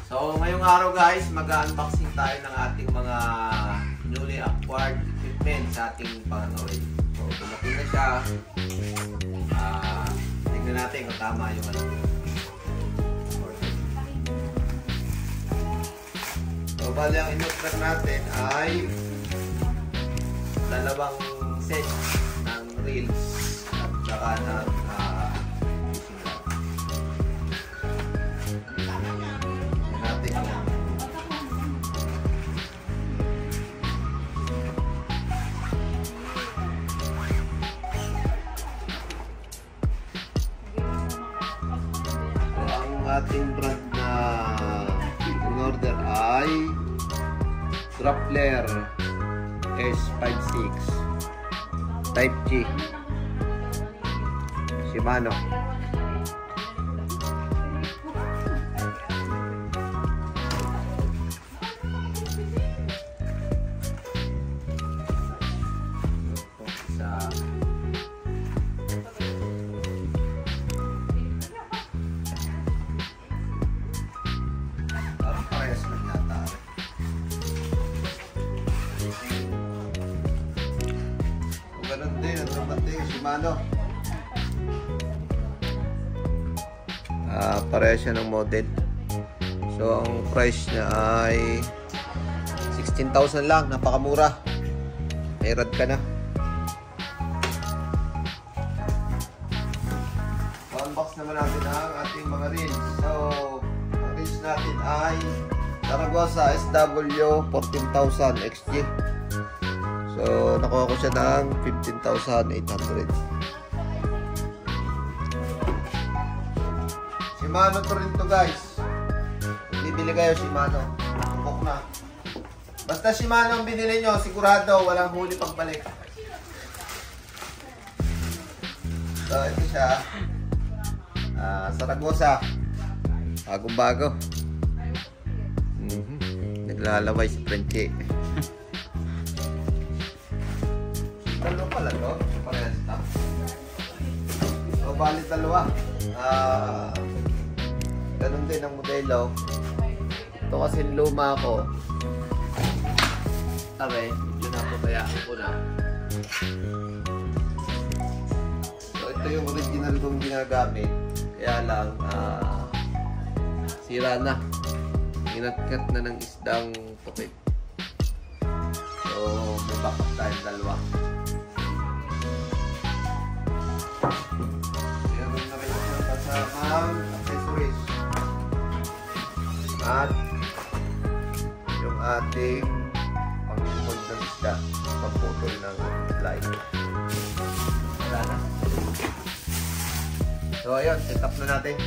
So, ngayong araw guys, mag-unboxing tayo ng ating mga newly acquired equipment sa ating pangangawin. So, dumating na siya. Tignan natin kung tama yung ano. So, bali ang in-order natin ay dalawang set ng reels at saka ng ating brand na in-order ay Grappler S56 Type G Shimano. Ganun din, ang dumating, Shimano. Parehas siya ng model. So, ang price niya ay 16,000 lang. Napakamura. May rad ka na. Unbox naman natin ang ating mga reels. So, ang reels natin ay Zaragoza SW 14,000 XG. So, nakuha ko siya ng 15,800. Shimano to rin to guys. Bibili kayo Shimano. Bukok na. Basta Shimano ang binili nyo, sigurado walang huli pagbalik. So, ito siya. Zaragoza. Bagong-bago. Naglalaway si Frenchie. Dalawa pala to, parehas na. So, bali dalawa. Ganun din ang modelo. Ito kasi luma ko. Okay, yun na po, bayaan ko na. So, ito yung original kong ginagamit. Kaya lang, sira na. Inatkat na ng isdang putik. So, may backup tayong dalawa. Accessories at yung ating pangungod ng isda, pagputol ng line. Wala na. So ayun, set up na natin.